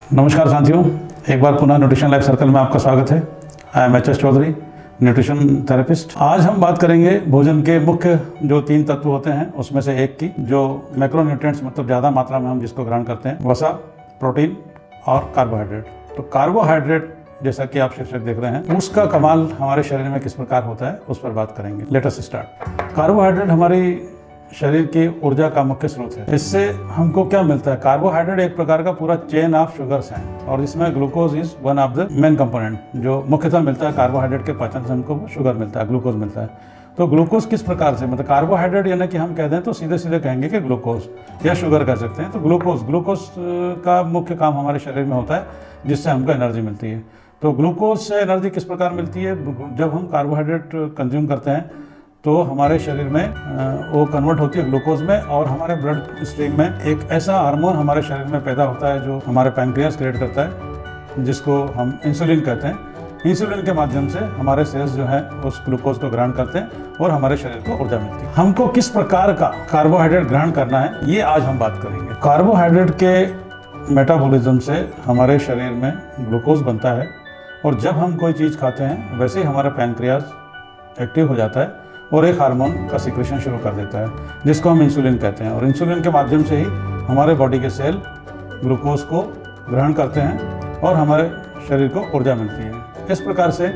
नमस्कार साथियों, एक बार पुनः न्यूट्रिशन लाइफ सर्कल में आपका स्वागत है। I am H S Chaudhary, nutrition therapist. आज हम बात करेंगे भोजन के मुख्य जो 3 तत्व होते हैं उसमें से एक की, जो मैक्रोन्यूट्रिएंट्स मतलब ज़्यादा मात्रा में हम जिसको ग्रहण करते हैं, वसा, प्रोटीन और कार्बोहाइड्रेट। तो कार्बोहाइड्रेट जैसा कि आप शीर्षक देख रहे हैं, उसका कमाल हमारे शरीर में किस प्रकार होता है उस पर बात करेंगे। Let us start. कार्बोहाइड्रेट हमारी शरीर की ऊर्जा का मुख्य स्रोत है। इससे हमको क्या मिलता है? कार्बोहाइड्रेट एक प्रकार का पूरा चेन ऑफ शुगर्स है और इसमें glucose is one of the main component. जो मुख्यतः मिलता है कार्बोहाइड्रेट के पाचन से हमको शुगर मिलता है, ग्लूकोज मिलता है। तो ग्लूकोज किस प्रकार से, मतलब कार्बोहाइड्रेट यानी कि हम कह दें तो सीधे सीधे कहेंगे कि ग्लूकोज या शुगर कह सकते हैं। तो ग्लूकोज का मुख्य काम हमारे शरीर में होता है जिससे हमको एनर्जी मिलती है। तो ग्लूकोज से एनर्जी किस प्रकार मिलती है? जब हम कार्बोहाइड्रेट कंज्यूम करते हैं तो हमारे शरीर में वो कन्वर्ट होती है ग्लूकोज में, और हमारे ब्लड स्ट्रीम में एक ऐसा हार्मोन हमारे शरीर में पैदा होता है जो हमारे पैंक्रियास क्रिएट करता है, जिसको हम इंसुलिन कहते हैं। इंसुलिन के माध्यम से हमारे सेल्स जो है उस ग्लूकोज को ग्रहण करते हैं और हमारे शरीर को ऊर्जा मिलती है। हमको किस प्रकार का कार्बोहाइड्रेट ग्रहण करना है, ये आज हम बात करेंगे। कार्बोहाइड्रेट के मेटाबॉलिज्म से हमारे शरीर में ग्लूकोज बनता है, और जब हम कोई चीज़ खाते हैं वैसे ही हमारा पैंक्रियास एक्टिव हो जाता है और एक हार्मोन का सिक्रेशन शुरू कर देता है जिसको हम इंसुलिन कहते हैं। और इंसुलिन के माध्यम से ही हमारे बॉडी के सेल ग्लूकोज को ग्रहण करते हैं और हमारे शरीर को ऊर्जा मिलती है। इस प्रकार से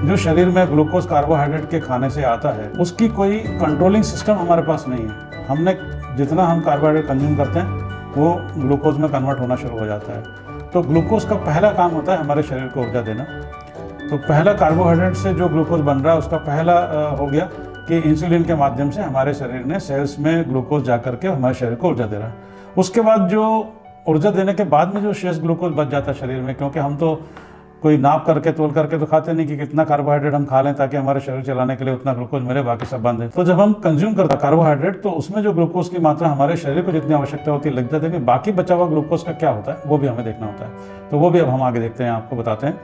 जो शरीर में ग्लूकोज कार्बोहाइड्रेट के खाने से आता है उसकी कोई कंट्रोलिंग सिस्टम हमारे पास नहीं है। हमने जितना हम कार्बोहाइड्रेट कंज्यूम करते हैं वो ग्लूकोज में कन्वर्ट होना शुरू हो जाता है। तो ग्लूकोज का पहला काम होता है हमारे शरीर को ऊर्जा देना। तो पहला कार्बोहाइड्रेट से जो ग्लूकोज बन रहा है उसका पहला हो गया कि इंसुलिन के माध्यम से हमारे शरीर ने सेल्स में ग्लूकोज जा करके हमारे शरीर को ऊर्जा दे रहा है। उसके बाद जो ऊर्जा देने के बाद में जो शेष ग्लूकोज बच जाता है शरीर में, क्योंकि हम तो कोई नाप करके तोल करके तो खाते नहीं कि कितना कार्बोहाइड्रेट हम खा लें ताकि हमारे शरीर चलाने के लिए उतना ग्लूकोज मिले, बाकी सब बंद है। तो जब हम कंज्यूम करते हैं कार्बोहाइड्रेट तो उसमें जो ग्लूकोज की मात्रा हमारे शरीर को जितनी आवश्यकता होती है लग जाती है, कि बाकी बचा हुआ ग्लूकोज का क्या होता है वो भी हमें देखना होता है। तो वो भी अब हम आगे देखते हैं, आपको बताते हैं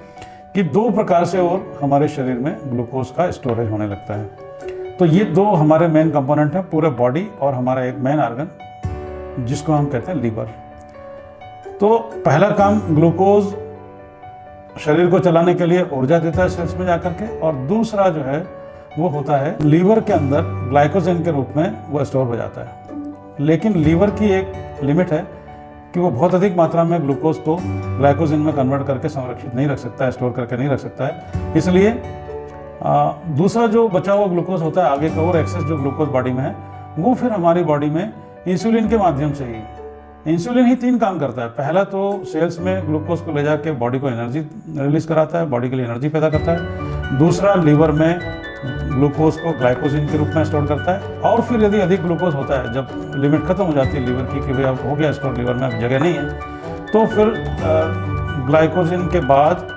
कि 2 प्रकार से और हमारे शरीर में ग्लूकोज का स्टोरेज होने लगता है। तो ये 2 हमारे मेन कंपोनेंट हैं पूरे बॉडी, और हमारा एक मेन ऑर्गन जिसको हम कहते हैं लीवर। तो पहला काम ग्लूकोज शरीर को चलाने के लिए ऊर्जा देता है सेल्स में जाकर के, और दूसरा जो है वो होता है लीवर के अंदर ग्लाइकोजन के रूप में वो स्टोर हो जाता है। लेकिन लीवर की एक लिमिट है कि वो बहुत अधिक मात्रा में ग्लूकोज को ग्लाइकोजन में कन्वर्ट करके संरक्षित नहीं रख सकता है, स्टोर करके नहीं रख सकता है। इसलिए दूसरा जो बचा हुआ ग्लूकोज होता है आगे का और एक्सेस जो ग्लूकोज बॉडी में है, वो फिर हमारी बॉडी में इंसुलिन के माध्यम से ही, इंसुलिन ही 3 काम करता है। पहला तो सेल्स में ग्लूकोज को ले जाके बॉडी को एनर्जी रिलीज कराता है, बॉडी के लिए एनर्जी पैदा करता है। दूसरा लीवर में ग्लूकोज को ग्लाइकोजन के रूप में स्टोर करता है, और फिर यदि अधिक ग्लूकोज होता है, जब लिमिट खत्म हो जाती है लीवर की कि भाई अब हो गया स्टोर, लीवर में अब जगह नहीं है, तो फिर ग्लाइकोजन के बाद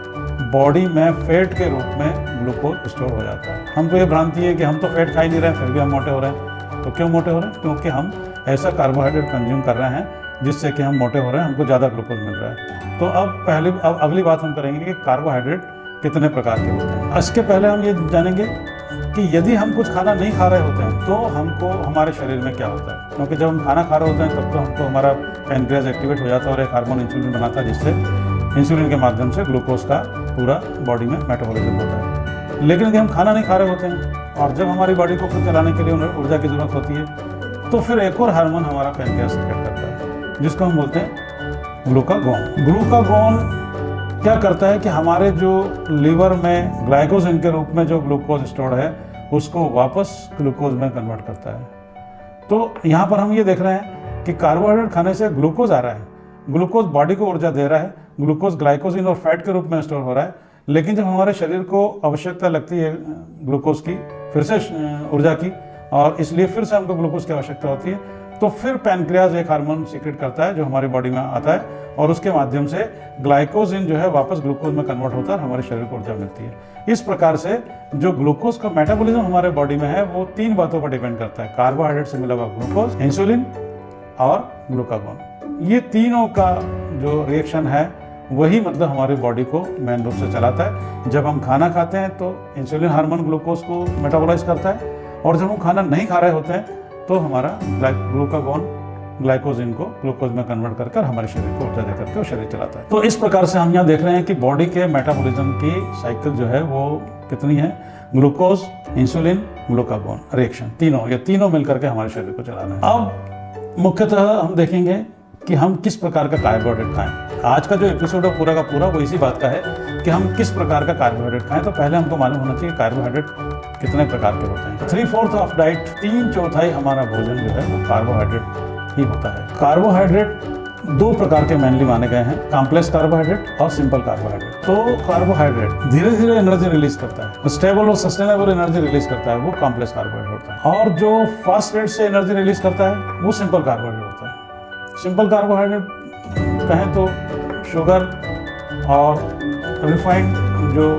बॉडी में फैट के रूप में ग्लूकोज स्टोर हो जाता है। हमको ये भ्रांति है कि हम तो फैट खा ही नहीं रहे हैं फिर भी हम मोटे हो रहे हैं। तो क्यों मोटे हो रहे हैं? क्योंकि हम ऐसा कार्बोहाइड्रेट कंज्यूम कर रहे हैं जिससे कि हम मोटे हो रहे हैं, हमको ज़्यादा ग्लूकोज मिल रहा है। तो अब अगली बात हम करेंगे कि कार्बोहाइड्रेट कितने प्रकार के होते हैं। इसके पहले हम ये जानेंगे कि यदि हम कुछ खाना नहीं खा रहे होते हैं तो हमको हमारे शरीर में क्या होता है। क्योंकि जब हम खाना खा रहे होते हैं तब तो हमको हमारा पैनक्रियास एक्टिवेट हो जाता है और एक हार्मोन इंसुलिन बनाता है, जिससे इंसुलिन के माध्यम से ग्लूकोज का पूरा बॉडी में मेटाबॉलिज्म होता है। लेकिन यदि हम खाना नहीं खा रहे होते हैं और जब हमारी बॉडी को खुद चलाने के लिए ऊर्जा की जरूरत होती है, तो फिर एक और हार्मोन हमारा पैनक्रियास सेक्रेट करता है जिसको हम बोलते हैं ग्लूकागोन। ग्लूकागोन क्या करता है कि हमारे जो लीवर में ग्लाइकोजन के रूप में जो ग्लूकोज स्टोर्ड है उसको वापस ग्लूकोज में कन्वर्ट करता है। तो यहाँ पर हम ये देख रहे हैं कि कार्बोहाइड्रेट खाने से ग्लूकोज आ रहा है, ग्लूकोज बॉडी को ऊर्जा दे रहा है, ग्लूकोज ग्लाइकोजन और फैट के रूप में स्टोर हो रहा है। लेकिन जब हमारे शरीर को आवश्यकता लगती है ग्लूकोज की, फिर से ऊर्जा की, और इसलिए फिर से हमको ग्लूकोज की आवश्यकता होती है, तो फिर पैनक्रियाज एक हार्मोन सीक्रेट करता है जो हमारी बॉडी में आता है, और उसके माध्यम से ग्लाइकोजन जो है वापस ग्लूकोज में कन्वर्ट होता है और हमारे शरीर को ऊर्जा मिलती है। इस प्रकार से जो ग्लूकोज का मेटाबॉलिज्म हमारे बॉडी में है वो 3 बातों पर डिपेंड करता है: कार्बोहाइड्रेट से मिला हुआ ग्लूकोज, इंसुलिन और ग्लूकागोन। ये तीनों का जो रिएक्शन है वही मतलब हमारी बॉडी को मेन रूप से चलाता है। जब हम खाना खाते हैं तो इंसुलिन हार्मोन ग्लूकोज को मेटाबोलाइज करता है, और जब हम खाना नहीं खा रहे होते हैं तो हमारा ग्लूकागोन ग्लाइकोजन को ग्लूकोज में कन्वर्ट कर हमारे शरीर को ऊर्जा देकर के वो शरीर चलाता है। तो इस प्रकार से हम यहाँ देख रहे हैं कि बॉडी के मेटाबॉलिज्म की साइकिल जो है वो कितनी है, ग्लूकोज, इंसुलिन, ग्लूकागोन रिएक्शन, ये तीनों मिलकर के हमारे शरीर को चलाना है। अब मुख्यतः हम देखेंगे कि हम किस प्रकार का कार्बोहाइड्रेट खाएं। आज का जो एपिसोड है पूरा का पूरा वो इसी बात का है कि हम किस प्रकार का कार्बोहाइड्रेट खाएं। तो पहले हमको मालूम होना चाहिए कार्बोहाइड्रेट कितने प्रकार के होते हैं। 3/4 ऑफ डाइट, 3/4 हमारा भोजन जो है वो कार्बोहाइड्रेट ही होता है। कार्बोहाइड्रेट दो प्रकार के मेनली माने गए हैं, कॉम्प्लेक्स कार्बोहाइड्रेट और सिंपल कार्बोहाइड्रेट। तो कार्बोहाइड्रेट धीरे धीरे एनर्जी रिलीज करता है, स्टेबल और सस्टेनेबल एनर्जी रिलीज करता है, वो कॉम्प्लेक्स कार्बोहाइड्रेट होता है। और जो फास्ट रेट से एनर्जी रिलीज करता है वो सिंपल कार्बोहाइड्रेट होता है। सिंपल कार्बोहाइड्रेट कहें तो शुगर और रिफाइंड जो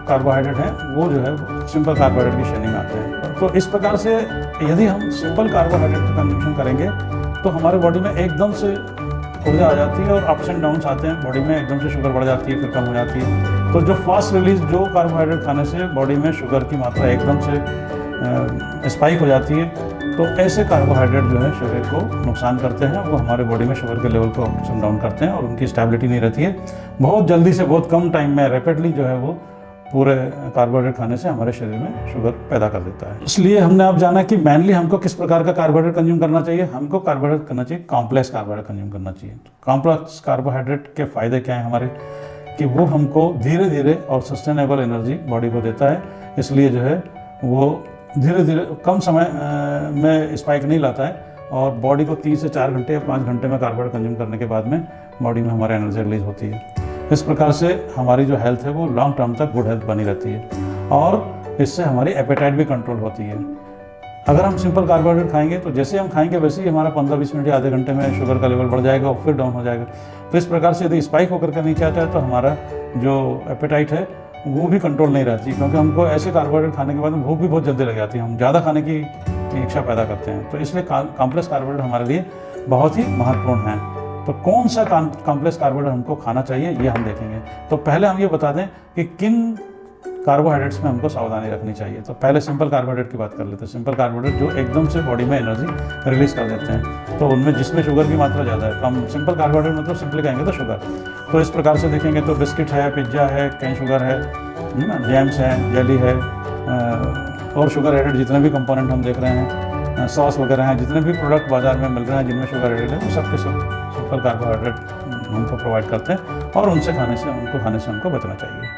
कार्बोहाइड्रेट है वो जो है सिंपल कार्बोहाइड्रेट की श्रेणी में आते हैं। तो इस प्रकार से यदि हम सिंपल कार्बोहाइड्रेट का कंजम्पशन करेंगे तो हमारे बॉडी में एकदम से ऊर्जा आ जाती है और अप्स एंड डाउन्स आते हैं बॉडी में, एकदम से शुगर बढ़ जाती है फिर कम हो जाती है। तो जो फास्ट रिलीज जो कार्बोहाइड्रेट खाने से बॉडी में शुगर की मात्रा एकदम से स्पाइक हो जाती है, तो ऐसे कार्बोहाइड्रेट जो है शरीर को नुकसान करते हैं, वो हमारे बॉडी में शुगर के लेवल को अप्स एंड डाउन करते हैं और उनकी स्टेबिलिटी नहीं रहती है। बहुत जल्दी से बहुत कम टाइम में रैपिडली जो है वो पूरे कार्बोहाइड्रेट खाने से हमारे शरीर में शुगर पैदा कर देता है। इसलिए हमने अब जाना कि मेनली हमको किस प्रकार का कार्बोहाइड्रेट कंज्यूम करना चाहिए। हमको कार्बोहाइड्रेट करना चाहिए, कॉम्प्लेक्स कार्बोहाइड्रेट कंज्यूम करना चाहिए। कॉम्प्लेक्स कार्बोहाइड्रेट के फायदे क्या हैं हमारे, कि वो हमको धीरे धीरे और सस्टेनेबल एनर्जी बॉडी को देता है। इसलिए जो है वो धीरे धीरे कम समय में स्पाइक नहीं लाता है और बॉडी को 3 से 4 घंटे या 5 घंटे में कार्बोहाइड्रेट कंज्यूम करने के बाद में बॉडी में हमारे एनर्जी रिलीज होती है। इस प्रकार से हमारी जो हेल्थ है वो लॉन्ग टर्म तक गुड हेल्थ बनी रहती है और इससे हमारी एपेटाइट भी कंट्रोल होती है। अगर हम सिंपल कार्बोहाइड्रेट खाएंगे तो जैसे हम खाएंगे वैसे ही हमारा 15-20 मिनट या आधे घंटे में शुगर का लेवल बढ़ जाएगा और फिर डाउन हो जाएगा। तो इस प्रकार से यदि स्पाइक होकर के नीचे आता है तो हमारा जो एपेटाइट है वो भी कंट्रोल नहीं रहती, क्योंकि हमको ऐसे कार्बोहाइड्रेट खाने के बाद भूख भी बहुत जल्दी लग जाती है, हम ज़्यादा खाने की इच्छा पैदा करते हैं। तो इसलिए कॉम्प्लेक्स कार्बोहाइड्रेट हमारे लिए बहुत ही महत्वपूर्ण है। तो कौन सा कॉम्प्लेक्स कार्बोहाइड्रेट हमको खाना चाहिए ये हम देखेंगे। तो पहले हम ये बता दें कि किन कार्बोहाइड्रेट्स में हमको सावधानी रखनी चाहिए। तो पहले सिंपल कार्बोहाइड्रेट की बात कर लेते हैं। सिंपल कार्बोहाइड्रेट जो एकदम से बॉडी में एनर्जी रिलीज कर देते हैं, तो उनमें जिसमें शुगर की मात्रा ज़्यादा है। कम सिंपल कार्बोहाइड्रेट मतलब सिंपली कहेंगे तो शुगर। तो इस प्रकार से देखेंगे तो बिस्किट है, पिज्ज़ा है, कैन शुगर है ना, जैम्स है, जेली है और शुगर एडेड जितने भी कंपोनेंट हम देख रहे हैं, सॉस वगैरह हैं, जितने भी प्रोडक्ट बाजार में मिल रहे हैं जिनमें शुगर एडेड है, वो सबके सब सिंपल कार्बोहाइड्रेट हमको प्रोवाइड करते हैं और उनको खाने से हमको बचना चाहिए।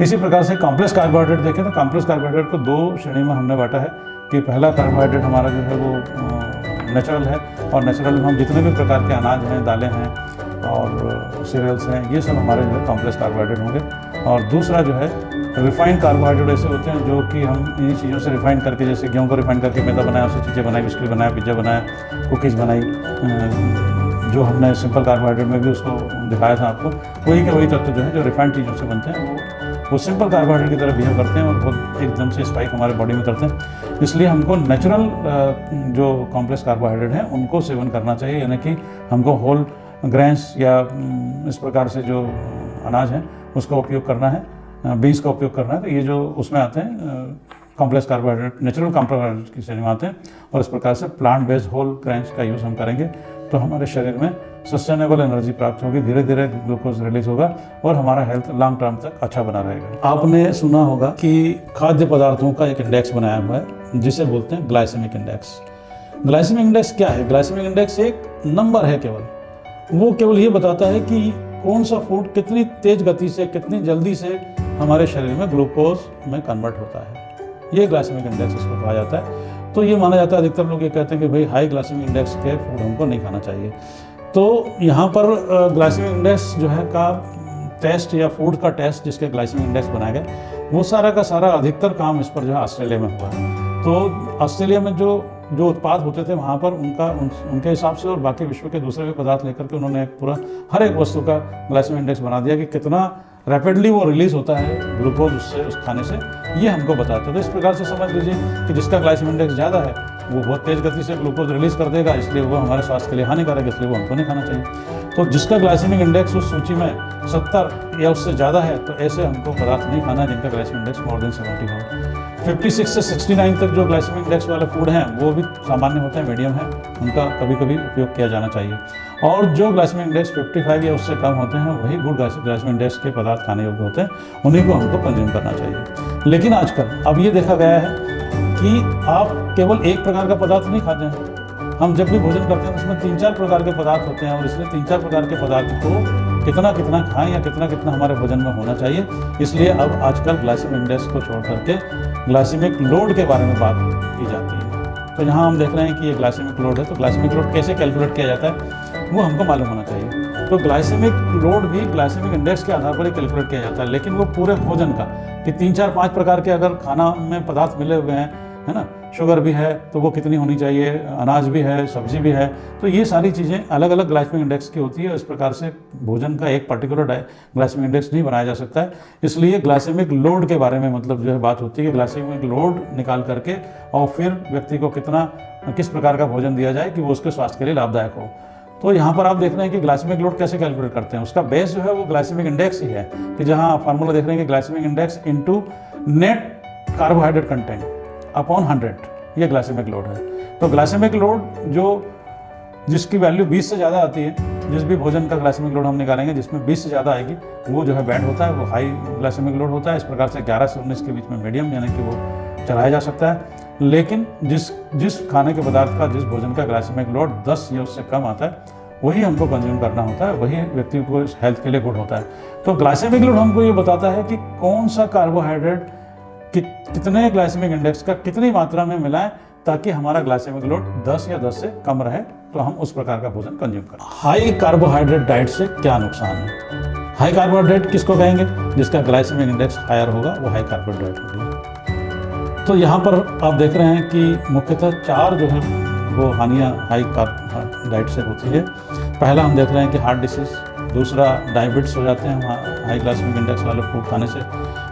इसी प्रकार से कॉम्प्लेक्स कार्बोहाइड्रेट देखें तो कॉम्प्लेक्स कार्बोहाइड्रेट को 2 श्रेणी में हमने बांटा है कि पहला कार्बोहाइड्रेट हमारा जो है वो नेचुरल है और नेचुरल में हम जितने भी प्रकार के अनाज हैं, दालें हैं और सीरियल्स हैं, ये सब हमारे जो है कॉम्प्लेक्स कार्बोहाइड्रेट होंगे। और दूसरा जो है रिफाइंड कार्बोहाइड्रेट ऐसे होते हैं जो कि हम इन्हीं चीज़ों से रिफाइंड करके, जैसे गेहूं को रिफाइंड करके मैदा बनाया, उससे चीज़ें बनाई, बिस्किट बनाया, पिज्ज़ा बनाया, कुकीज़ बनाई, जो हमने सिंपल कार्बोहाइड्रेट में भी उसको दिखाया था आपको, वही के वही तत्व जो है जो रिफाइंड चीज़ों से बनते हैं वो सिंपल कार्बोहाइड्रेट की तरह बिहेव करते हैं और बहुत एकदम से स्पाइक हमारे बॉडी में करते हैं। इसलिए हमको नेचुरल जो कॉम्प्लेक्स कार्बोहाइड्रेट हैं उनको सेवन करना चाहिए, यानी कि हमको होल ग्रेन्स या इस प्रकार से जो अनाज हैं उसका उपयोग करना है, बीन्स का उपयोग करना है। तो ये जो उसमें आते हैं कॉम्प्लेक्स कार्बोहाइड्रेट, नेचुरल कार्बोहाइड्रेट की श्रेणी में आते हैं और इस प्रकार से प्लांट बेस्ड होल ग्रेन्स का यूज़ हम करेंगे तो हमारे शरीर में सस्टेनेबल एनर्जी प्राप्त होगी, धीरे धीरे ग्लूकोज रिलीज होगा और हमारा हेल्थ लॉन्ग टर्म तक अच्छा बना रहेगा। आपने सुना होगा कि खाद्य पदार्थों का एक इंडेक्स बनाया हुआ है जिसे बोलते हैं ग्लाइसेमिक इंडेक्स। ग्लाइसेमिक इंडेक्स क्या है? ग्लाइसेमिक इंडेक्स एक नंबर है केवल, वो केवल ये बताता है कि कौन सा फूड कितनी तेज गति से, कितनी जल्दी से हमारे शरीर में ग्लूकोज में कन्वर्ट होता है। ये ग्लाइसेमिक इंडेक्स इसको कहा जाता है। तो ये माना जाता है, अधिकतर लोग ये कहते हैं कि भाई हाई ग्लाइसेमिक इंडेक्स के फूड हमको नहीं खाना चाहिए। तो यहाँ पर ग्लाइसेमिक इंडेक्स जो है का टेस्ट या फूड का टेस्ट जिसके ग्लाइसेमिक इंडेक्स बनाया गया, वो सारा का सारा अधिकतर काम इस पर जो है ऑस्ट्रेलिया में हुआ है। तो ऑस्ट्रेलिया में जो उत्पाद होते थे वहाँ पर उनके हिसाब से और बाकी विश्व के दूसरे भी पदार्थ लेकर के उन्होंने एक पूरा हर एक वस्तु का ग्लाइसेमिक इंडेक्स बना दिया कि कितना रैपिडली वो रिलीज होता है ग्लूकोज उससे, उस खाने से, ये हमको बताता है। तो इस प्रकार से समझ लीजिए कि जिसका ग्लाइसेमिक इंडेक्स ज़्यादा है वो बहुत तेज़ गति से ग्लूकोज रिलीज कर देगा, इसलिए वो हमारे स्वास्थ्य के लिए हानिकारक है, इसलिए वो हमको नहीं खाना चाहिए। तो जिसका ग्लाइसेमिक इंडेक्स उस सूची में 70 या उससे ज़्यादा है तो ऐसे हमको पदार्थ नहीं खाना जिनका ग्लाइसेमिक इंडेक्स मोर देन 70 हो। 56 से 69 तक जो ग्लाइसेमिक इंडेक्स वाले फूड हैं वो भी सामान्य होते हैं, मीडियम है, उनका कभी कभी उपयोग किया जाना चाहिए। और जो ग्लाइसेमिक इंडेक्स 55 या उससे कम होते हैं वही गुड ग्लाइसेमिक इंडेक्स के पदार्थ खाने योग्य होते हैं, उन्हीं को हमको कंज्यूम करना चाहिए। लेकिन आजकल अब ये देखा गया है कि आप केवल एक प्रकार का पदार्थ नहीं खाते हैं, हम जब भी भोजन करते हैं उसमें 3-4 प्रकार के पदार्थ होते हैं, और इसलिए 3-4 प्रकार के पदार्थ को कितना कितना खाएं या कितना कितना हमारे भोजन में होना चाहिए। इसलिए अब आजकल ग्लाइसेमिक इंडेक्स को छोड़ करके ग्लाइसेमिक लोड के बारे में बात की जाती है। तो यहाँ हम देख रहे हैं कि ये ग्लाइसेमिक लोड है, तो ग्लाइसेमिक लोड कैसे कैलकुलेट किया जाता है वो हमको मालूम होना चाहिए। तो ग्लाइसेमिक लोड भी ग्लाइसेमिक इंडेक्स के आधार पर ही कैलकुलेट किया जाता है, लेकिन वो पूरे भोजन का कि 3-4-5 प्रकार के अगर खाना में पदार्थ मिले हुए हैं, है ना, शुगर भी है तो वो कितनी होनी चाहिए, अनाज भी है, सब्जी भी है, तो ये सारी चीज़ें अलग अलग ग्लाइसेमिक इंडेक्स की होती है। इस प्रकार से भोजन का एक पर्टिकुलर ग्लाइसेमिक इंडेक्स नहीं बनाया जा सकता है। इसलिए ग्लाइसेमिक लोड के बारे में मतलब जो है बात होती है कि ग्लाइसेमिक लोड निकाल करके और फिर व्यक्ति को किस प्रकार का भोजन दिया जाए कि वो उसके स्वास्थ्य के लिए लाभदायक हो। तो यहाँ पर आप देख रहे हैं कि ग्लाइसेमिक लोड कैसे कैलकुलेट करते हैं, उसका बेस जो है वो ग्लाइसेमिक इंडेक्स ही है, कि जहाँ आप फार्मूला देख रहे हैं कि glycemic index into net carbohydrate content upon 100, ये ग्लाइसेमिक लोड है। तो ग्लाइसेमिक लोड जिसकी वैल्यू 20 से ज़्यादा आती है, जिस भी भोजन का ग्लाइसेमिक लोड हम निकालेंगे जिसमें 20 से ज़्यादा आएगी वो जो है बैड होता है, वो हाई ग्लाइसेमिक लोड होता है। इस प्रकार से 11 से 19 के बीच में मीडियम, यानी कि वो चलाया जा सकता है। लेकिन जिस खाने के पदार्थ का, जिस भोजन का ग्लाइसेमिक लोड 10 या उससे कम आता है वही हमको कंज्यूम करना होता है, वही व्यक्ति को हेल्थ के लिए गुड होता है। तो ग्लाइसेमिक लोड हमको ये बताता है कि कौन सा कार्बोहाइड्रेट कितने ग्लाइसेमिक इंडेक्स का कितनी मात्रा में मिलाएं ताकि हमारा ग्लाइसेमिक लोड 10 या 10 से कम रहे, तो हम उस प्रकार का भोजन कंज्यूम करें। हाई कार्बोहाइड्रेट डाइट से क्या नुकसान है? हाई कार्बोहाइड्रेट किसको कहेंगे? जिसका ग्लाइसेमिक इंडेक्स हायर होगा वो हाई कार्बोहाइड्रेट डाइट होगी। तो यहाँ पर आप देख रहे हैं कि मुख्यतः 4 जो है वो हानियाँ हाई कार्ब डाइट से होती है। पहला हम देख रहे हैं कि हार्ट डिसीज़, दूसरा डायबिटीज हो जाते हैं हाई ग्लाइसेमिक इंडेक्स वाले फूड खाने से,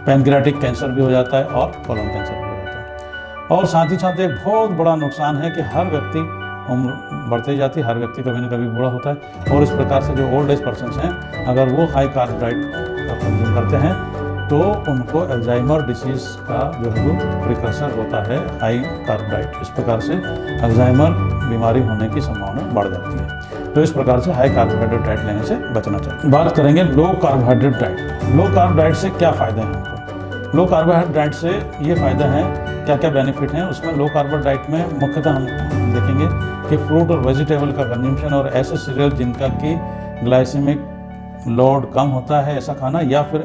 पैनक्रियाटिक कैंसर भी हो जाता है और कोलन कैंसर भी हो जाता है। और साथ ही साथ एक बहुत बड़ा नुकसान है कि हर व्यक्ति उम्र बढ़ते ही जाती है, हर व्यक्ति कभी ना कभी बूढ़ा होता है, और इस प्रकार से जो ओल्ड एज पर्सन्स हैं अगर वो हाई कार्ब डाइट कंज्यूम करते हैं तो उनको अल्जाइमर डिसीज़ का जो है वो प्रिकर्सर होता है हाई कार्ब डाइट। इस प्रकार से अल्जाइमर बीमारी होने की संभावना बढ़ जाती है। तो इस प्रकार से हाई कार्बोहाइड्रेट डाइट लेने से बचना चाहिए। बात करेंगे लो carbohydrate diet. Low carb diet से क्या फ़ायदे हैं हमको? लो कार्बोहाइड्रेट डाइट से ये फ़ायदा है, क्या क्या बेनिफिट हैं उसमें। लो कार्ब डाइट में मुख्यतः हम देखेंगे कि फ्रूट और वेजिटेबल का कंजम्पशन और ऐसे सीरियल जिनका कि ग्लाइसेमिक लोड कम होता है ऐसा खाना, या फिर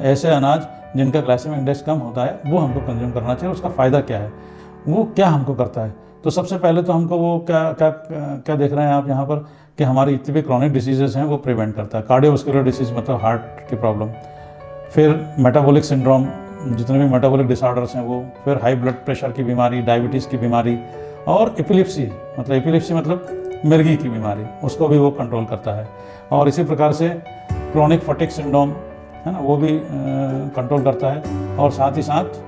ऐसे अनाज जिनका ग्लाइसेमिक इंडेक्स कम होता है वो हमको कंज्यूम करना चाहिए। उसका फ़ायदा क्या है, वो क्या हमको करता है? तो सबसे पहले तो हमको वो क्या देख रहे हैं आप यहाँ पर कि हमारी जितनी भी क्रॉनिक डिसीजेस हैं वो प्रिवेंट करता है। कार्डियोवास्कुलर डिसीज़ मतलब हार्ट की प्रॉब्लम, फिर मेटाबॉलिक सिंड्रोम, जितने भी मेटाबॉलिक डिसऑर्डर्स हैं वो, फिर हाई ब्लड प्रेशर की बीमारी, डायबिटीज़ की बीमारी, और एपिलेप्सी मतलब मिर्गी की बीमारी, उसको भी वो कंट्रोल करता है। और इसी प्रकार से क्रोनिक फटीग सिंड्रोम है ना, वो भी कंट्रोल करता है। और साथ ही साथ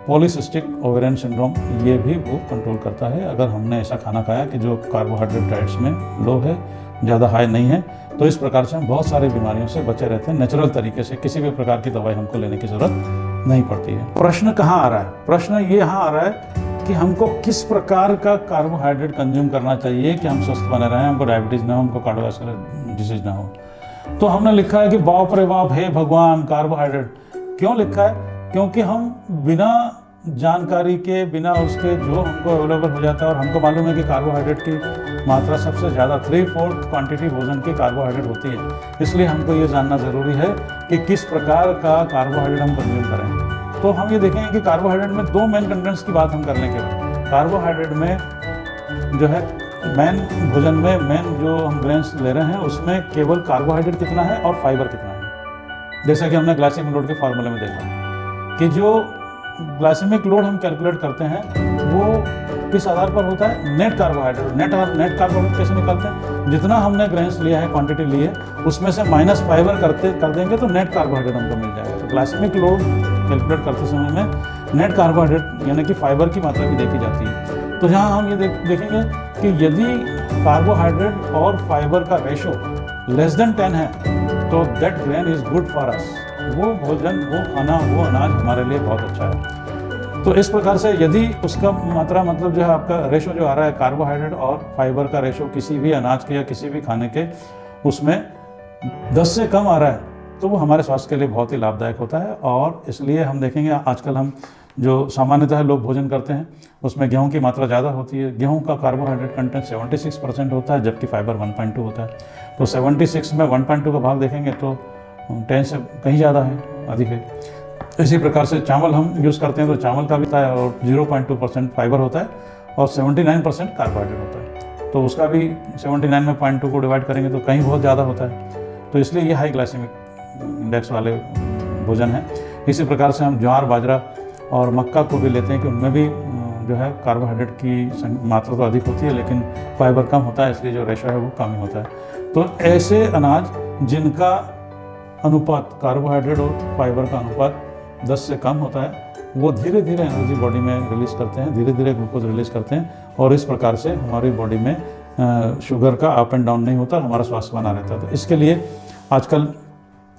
पॉलीसिस्टिक ओवेरियन सिंड्रोम, ये भी वो कंट्रोल करता है अगर हमने ऐसा खाना खाया कि जो कार्बोहाइड्रेट डाइट्स में लो है, ज़्यादा हाई नहीं है। तो इस प्रकार से हम बहुत सारी बीमारियों से बचे रहते हैं नेचुरल तरीके से, किसी भी प्रकार की दवाई हमको लेने की ज़रूरत नहीं पड़ती है। प्रश्न कहाँ आ रहा है? प्रश्न ये यहाँ आ रहा है कि हमको किस प्रकार का कार्बोहाइड्रेट कंज्यूम करना चाहिए कि हम स्वस्थ बने रहें, हमको डायबिटीज़ ना हो, हमको कार्डियोवास्कुलर डिसीज ना हो। तो हमने लिखा है कि बाप रे बाप, हे भगवान, कार्बोहाइड्रेट क्यों लिखा है? क्योंकि हम बिना जानकारी के, बिना उसके जो हमको अवेलेबल हो जाता है, और हमको मालूम है कि कार्बोहाइड्रेट की मात्रा सबसे ज़्यादा 3/4 क्वांटिटी भोजन की कार्बोहाइड्रेट होती है। इसलिए हमको ये जानना ज़रूरी है कि किस प्रकार का कार्बोहाइड्रेट हम कंज्यूम करें। तो हम ये देखेंगे कि कार्बोहाइड्रेट में 2 मेन कंटेंट्स की बात हम कर लेंगे। कार्बोहाइड्रेट में जो है मेन भोजन में मेन जो हम ग्रेन्स ले रहे हैं उसमें केवल कार्बोहाइड्रेट कितना है और फाइबर कितना है। जैसा कि हमने ग्लाइसेमिक लोड के फार्मूले में देखा कि जो ग्लाइसेमिक लोड हम कैलकुलेट करते हैं वो किस आधार पर होता है? Net carbohydrate. नेट कार्बोहाइड्रेट कैसे निकालते हैं? जितना हमने ग्रेन्स लिया है, क्वांटिटी ली है, उसमें से माइनस फाइबर कर देंगे तो नेट कार्बोहाइड्रेट हमको मिल जाएगा। तो ग्लाइसेमिक लोड कैलकुलेट करते समय में नेट कार्बोहाइड्रेट यानी कि फाइबर की मात्रा भी देखी जाती है। तो यहाँ हम ये देखेंगे कि यदि कार्बोहाइड्रेट और फाइबर का रेशो लेस देन 10 है तो that grain is good for us. वो भोजन, वो खाना, वो अनाज हमारे लिए बहुत अच्छा है। तो इस प्रकार से यदि उसका मात्रा मतलब जो है आपका रेशो जो आ रहा है कार्बोहाइड्रेट और फाइबर का रेशो किसी भी अनाज के या किसी भी खाने के उसमें 10 से कम आ रहा है तो वो हमारे स्वास्थ्य के लिए बहुत ही लाभदायक होता है। और इसलिए हम देखेंगे आजकल हम जो सामान्यतः लोग भोजन करते हैं उसमें गेहूं की मात्रा ज़्यादा होती है। गेहूं का कार्बोहाइड्रेट कंटेंट 76% होता है जबकि फाइबर 1.2 होता है। तो 76 में 1.2 का भाग देखेंगे तो 10 से कहीं ज़्यादा है, अधिक है। इसी प्रकार से चावल हम यूज़ करते हैं तो चावल का भी होता है और 0.2% फाइबर होता है और 79% कार्बोहाइड्रेट होता है। तो उसका भी 79 में 0.2 को डिवाइड करेंगे तो कहीं बहुत ज़्यादा होता है। तो इसलिए ये हाई ग्लाइसेमिक इंडेक्स वाले भोजन है। इसी प्रकार से हम ज्वार, बाजरा और मक्का को भी लेते हैं कि उनमें भी जो है कार्बोहाइड्रेट की मात्रा तो अधिक होती है लेकिन फाइबर कम होता है, इसलिए जो रेशो है वो कम ही होता है। तो ऐसे अनाज जिनका अनुपात कार्बोहाइड्रेट और फाइबर का अनुपात 10 से कम होता है वो धीरे धीरे एनर्जी बॉडी में रिलीज करते हैं, धीरे धीरे ग्लूकोज रिलीज करते हैं और इस प्रकार से हमारी बॉडी में शुगर का अप एंड डाउन नहीं होता, हमारा स्वास्थ्य बना रहता है। तो इसके लिए आजकल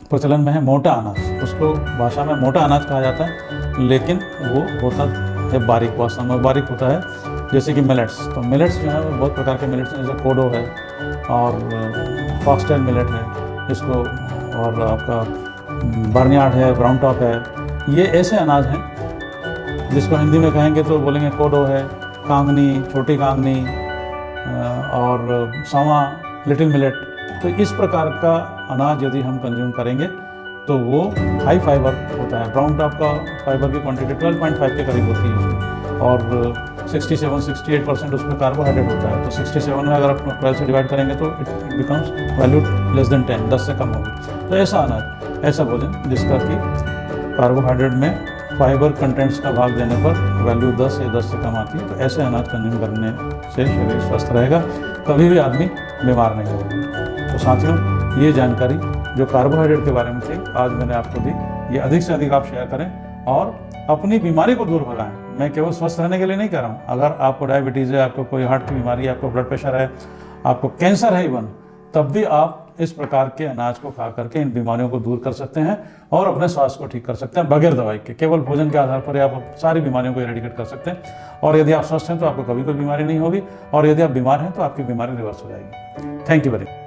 प्रचलन में है मोटा अनाज। उसको भाषा में मोटा अनाज कहा जाता है लेकिन वो होता है बारीक, वास्तव में बारीक होता है। जैसे कि मिलेट्स, तो मिलेट्स जो है वो बहुत प्रकार के मिलेट्स हैं, जैसे कोडो है और फॉक्सटेल मिलेट है इसको, और आपका बर्नयार्ड है, ब्राउन टॉप है। ये ऐसे अनाज हैं जिसको हिंदी में कहेंगे तो बोलेंगे कोडो है, कांगनी, छोटी कांगनी और सावा, लिटिल मिलेट। तो इस प्रकार का अनाज यदि हम कंज्यूम करेंगे तो वो हाई फाइबर होता है। ब्राउन टॉप का फाइबर की क्वांटिटी 12.5 के करीब होती है उसमें और 67-68% उसमें कार्बोहाइड्रेट होता है। तो 67 में अगर आप 12 से डिवाइड करेंगे तो it becomes value less than 10, 10 से कम होगी। तो ऐसा अनाज, ऐसा भोजन जिसका कि कार्बोहाइड्रेट में फाइबर कंटेंट्स का भाग देने पर वैल्यू 10 या 10 से कम आती है, तो ऐसे अनाज कंज्यूम करने से शरीर स्वस्थ रहेगा, कभी भी आदमी बीमार नहीं होगा। तो साथियों, ये जानकारी जो कार्बोहाइड्रेट के बारे में थी आज मैंने आपको दी, ये अधिक से अधिक आप शेयर करें और अपनी बीमारी को दूर भगाएं। मैं केवल स्वस्थ रहने के लिए नहीं कह रहा हूँ। अगर आपको डायबिटीज़ है, आपको कोई हार्ट की बीमारी है, आपको ब्लड प्रेशर है, आपको कैंसर है इवन, तब भी आप इस प्रकार के अनाज को खा करके इन बीमारियों को दूर कर सकते हैं और अपने स्वास्थ्य को ठीक कर सकते हैं बगैर दवाई के। केवल भोजन के आधार पर आप सारी बीमारियों को इरेडिकेट कर सकते हैं। और यदि आप स्वस्थ हैं तो आपको कभी कोई बीमारी नहीं होगी और यदि आप बीमार हैं तो आपकी बीमारी रिवर्स हो जाएगी। Thank you very much.